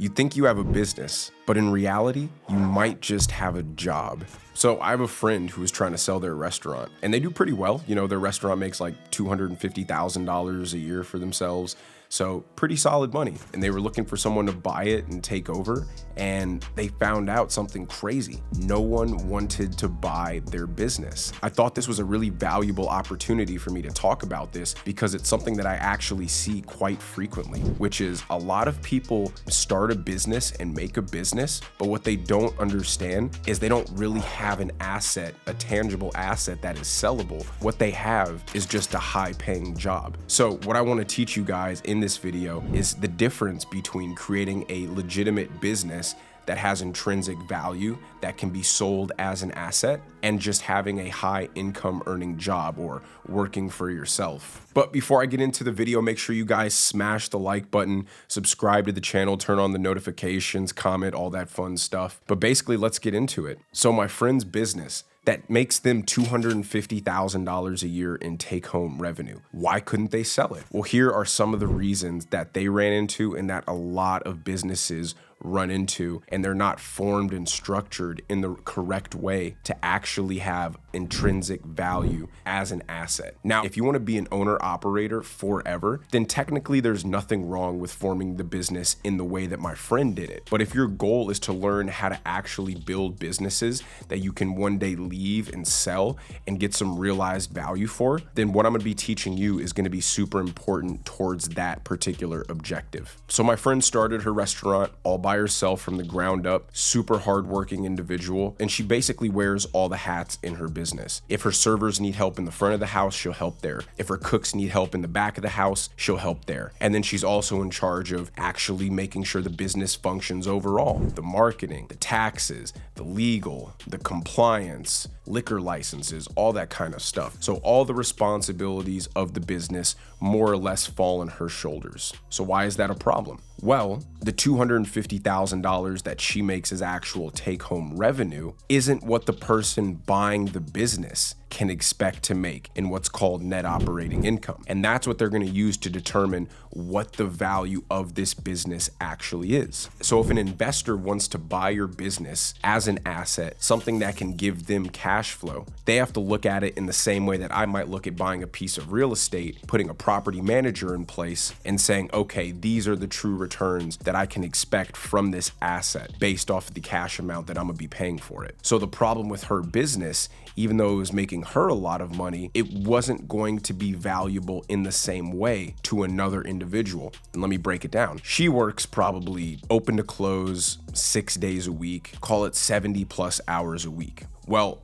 You think you have a business, but in reality, you might just have a job. So I have a friend who is trying to sell their restaurant, and they do pretty well. You know, their restaurant makes like $250,000 a year for themselves. So pretty solid money. And they were looking for someone to buy it and take over. And they found out something crazy. No one wanted to buy their business. I thought this was a really valuable opportunity for me to talk about this because it's something that I actually see quite frequently, which is a lot of people start a business and make a business, but what they don't understand is they don't really have an asset, a tangible asset that is sellable. What they have is just a high-paying job. So what I want to teach you guys in this video is the difference between creating a legitimate business that has intrinsic value that can be sold as an asset and just having a high income earning job or working for yourself. But before I get into the video, make sure you guys smash the like button, subscribe to the channel, turn on the notifications, comment, all that fun stuff. But basically, let's get into it. So my friend's business that makes them $250,000 a year in take-home revenue. Why couldn't they sell it? Well, here are some of the reasons that they ran into and that a lot of businesses run into, and they're not formed and structured in the correct way to actually have intrinsic value as an asset. Now, if you want to be an owner-operator forever, then technically there's nothing wrong with forming the business in the way that my friend did it. But if your goal is to learn how to actually build businesses that you can one day leave and sell and get some realized value for, then what I'm going to be teaching you is going to be super important towards that particular objective. So my friend started her restaurant all by herself from the ground up, super hardworking individual, and she basically wears all the hats in her business. If her servers need help in the front of the house, she'll help there. If her cooks need help in the back of the house, she'll help there. And then she's also in charge of actually making sure the business functions overall. The marketing, the taxes, the legal, the compliance, liquor licenses, all that kind of stuff. So all the responsibilities of the business more or less fall on her shoulders. So why is that a problem? Well, the $250,000 that she makes as actual take-home revenue isn't what the person buying the business can expect to make in what's called net operating income. And that's what they're going to use to determine what the value of this business actually is. So if an investor wants to buy your business as an asset, something that can give them cash flow, they have to look at it in the same way that I might look at buying a piece of real estate, putting a property manager in place and saying, okay, these are the true returns that I can expect from this asset based off of the cash amount that I'm gonna be paying for it. So the problem with her business, even though it was making her a lot of money, it wasn't going to be valuable in the same way to another individual. And let me break it down. She works probably open to close 6 days a week, call it 70 plus hours a week. Well,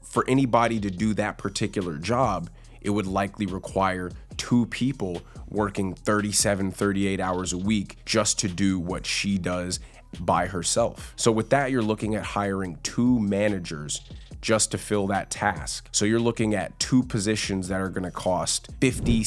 for anybody to do that particular job, it would likely require 2 people working 37, 38 hours a week just to do what she does by herself. So with that, you're looking at hiring 2 managers just to fill that task. So you're looking at 2 positions that are going to cost $50,000,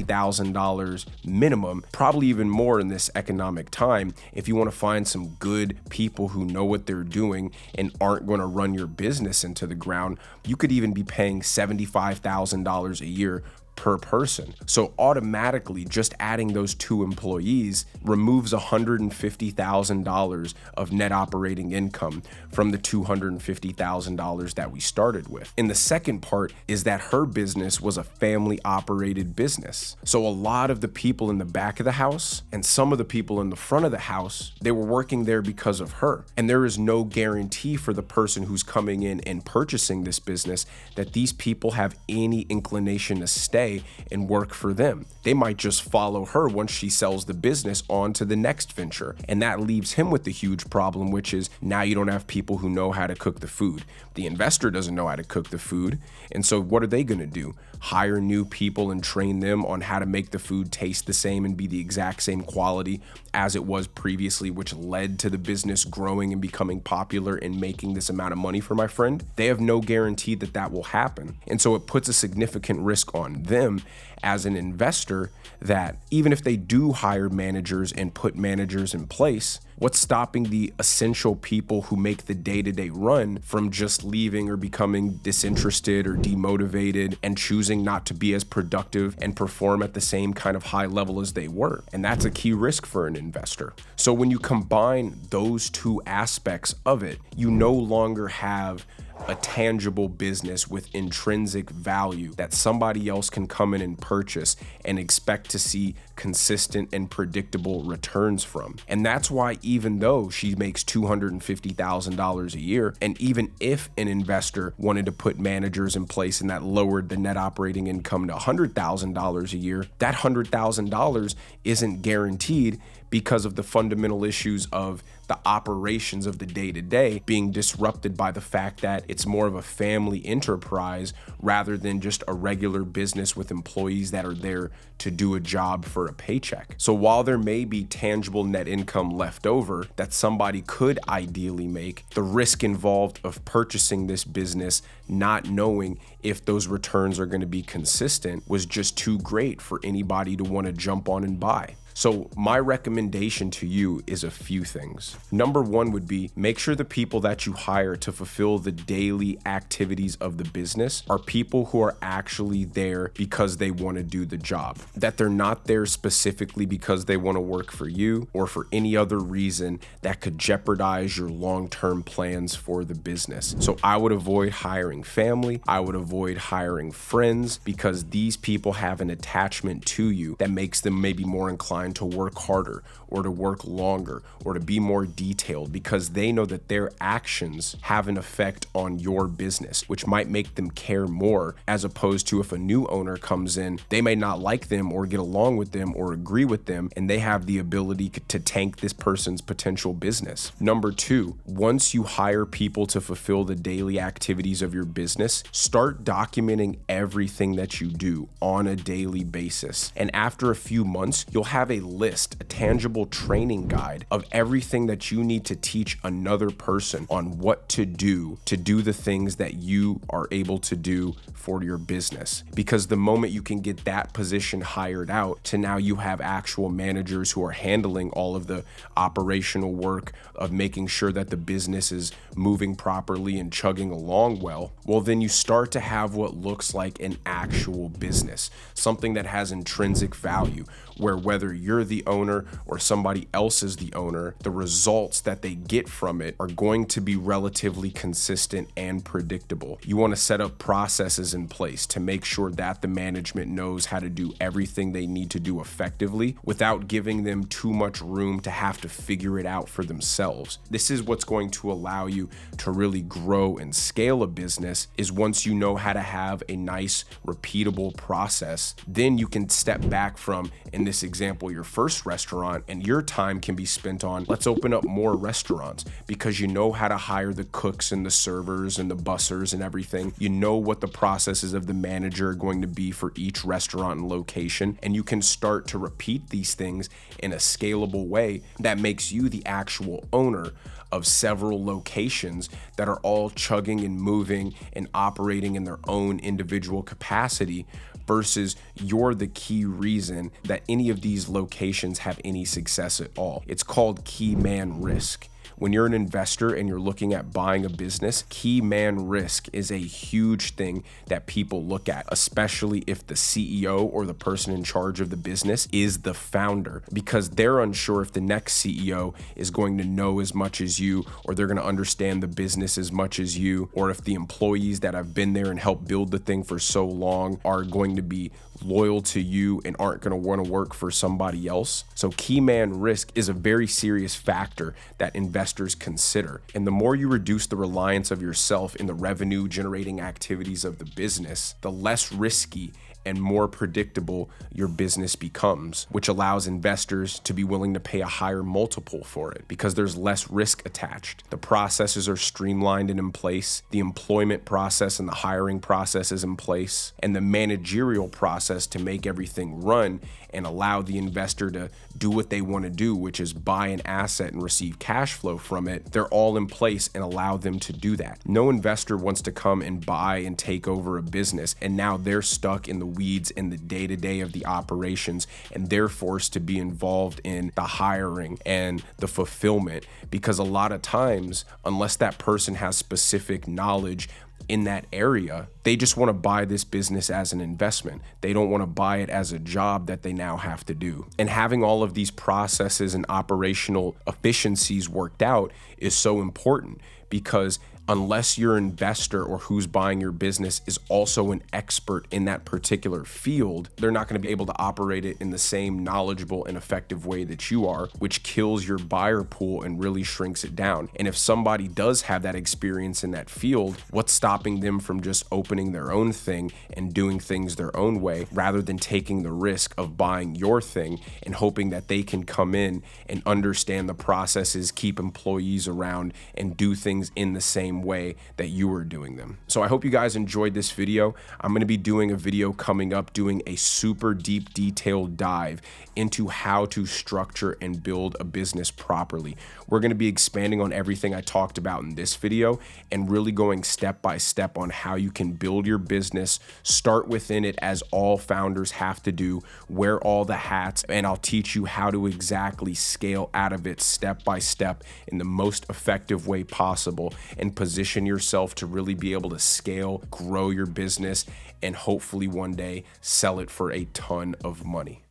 $60,000 minimum, probably even more in this economic time. If you want to find some good people who know what they're doing and aren't going to run your business into the ground, you could even be paying $75,000 a year per person. So automatically just adding those 2 employees removes $150,000 of net operating income from the $250,000 that we started with. And the second part is that her business was a family operated business. So a lot of the people in the back of the house and some of the people in the front of the house, they were working there because of her. And there is no guarantee for the person who's coming in and purchasing this business that these people have any inclination to stay and work for them. They might just follow her once she sells the business on to the next venture. And that leaves him with the huge problem, which is now you don't have people who know how to cook the food. The investor doesn't know how to cook the food. And so what are they going to do? Hire new people and train them on how to make the food taste the same and be the exact same quality as it was previously, which led to the business growing and becoming popular and making this amount of money for my friend. They have no guarantee that that will happen. And so it puts a significant risk on them. them as an investor that even if they do hire managers and put managers in place, what's stopping the essential people who make the day-to-day run from just leaving or becoming disinterested or demotivated and choosing not to be as productive and perform at the same kind of high level as they were? And that's a key risk for an investor. So when you combine those two aspects of it, you no longer have a tangible business with intrinsic value that somebody else can come in and purchase and expect to see consistent and predictable returns from. And that's why even though she makes $250,000 a year, and even if an investor wanted to put managers in place and that lowered the net operating income to $100,000 a year, that $100,000 isn't guaranteed because of the fundamental issues of the operations of the day-to-day being disrupted by the fact that it's more of a family enterprise rather than just a regular business with employees that are there to do a job for a paycheck. So while there may be tangible net income left over that somebody could ideally make, the risk involved of purchasing this business not knowing if those returns are going to be consistent was just too great for anybody to want to jump on and buy. So my recommendation to you is a few things. Number one would be make sure the people that you hire to fulfill the daily activities of the business are people who are actually there because they want to do the job. That they're not there specifically because they want to work for you or for any other reason that could jeopardize your long-term plans for the business. So I would avoid hiring family. I would avoid hiring friends because these people have an attachment to you that makes them maybe more inclined to work harder or to work longer or to be more detailed because they know that their actions have an effect on your business, which might make them care more, as opposed to if a new owner comes in, they may not like them or get along with them or agree with them, and they have the ability to tank this person's potential business. Number two, once you hire people to fulfill the daily activities of your business, start documenting everything that you do on a daily basis. And after a few months, you'll have a list, a tangible training guide of everything that you need to teach another person on what to do the things that you are able to do for your business. Because the moment you can get that position hired out to now you have actual managers who are handling all of the operational work of making sure that the business is moving properly and chugging along well, then you start to have what looks like an actual business, something that has intrinsic value, where whether you're the owner or somebody else is the owner, the results that they get from it are going to be relatively consistent and predictable. You want to set up processes in place to make sure that the management knows how to do everything they need to do effectively without giving them too much room to have to figure it out for themselves. This is what's going to allow you to really grow and scale a business, is once you know how to have a nice, repeatable process, then you can step back from, in this example, your first restaurant, and your time can be spent on, let's open up more restaurants, because you know how to hire the cooks and the servers and the bussers and everything. You know what the processes of the manager are going to be for each restaurant and location, and you can start to repeat these things in a scalable way that makes you the actual owner of several locations that are all chugging and moving and operating in their own individual capacity, versus you're the key reason that any of these locations have any success at all. It's called key man risk. When you're an investor and you're looking at buying a business, key man risk is a huge thing that people look at, especially if the CEO or the person in charge of the business is the founder, because they're unsure if the next CEO is going to know as much as you, or they're going to understand the business as much as you, or if the employees that have been there and helped build the thing for so long are going to be loyal to you and aren't going to want to work for somebody else. So key man risk is a very serious factor that investors consider. And the more you reduce the reliance of yourself in the revenue generating activities of the business, the less risky and more predictable your business becomes, which allows investors to be willing to pay a higher multiple for it because there's less risk attached. The processes are streamlined and in place. The employment process and the hiring process is in place, and the managerial process to make everything run and allow the investor to do what they want to do, which is buy an asset and receive cash flow from it, they're all in place and allow them to do that. No investor wants to come and buy and take over a business, and now they're stuck in the weeds in the day-to-day of the operations, and they're forced to be involved in the hiring and the fulfillment, because a lot of times, unless that person has specific knowledge in that area, they just want to buy this business as an investment. They don't want to buy it as a job that they now have to do. And having all of these processes and operational efficiencies worked out is so important, because unless your investor or who's buying your business is also an expert in that particular field, they're not going to be able to operate it in the same knowledgeable and effective way that you are, which kills your buyer pool and really shrinks it down. And if somebody does have that experience in that field, what's stopping them from just opening their own thing and doing things their own way, rather than taking the risk of buying your thing and hoping that they can come in and understand the processes, keep employees around, and do things in the same way that you are doing them. So I hope you guys enjoyed this video. I'm going to be doing a video coming up doing a super deep, detailed dive into how to structure and build a business properly. We're going to be expanding on everything I talked about in this video and really going step by step on how you can build your business, start within it as all founders have to do, wear all the hats, and I'll teach you how to exactly scale out of it step by step in the most effective way possible, and position yourself to really be able to scale, grow your business, and hopefully one day sell it for a ton of money.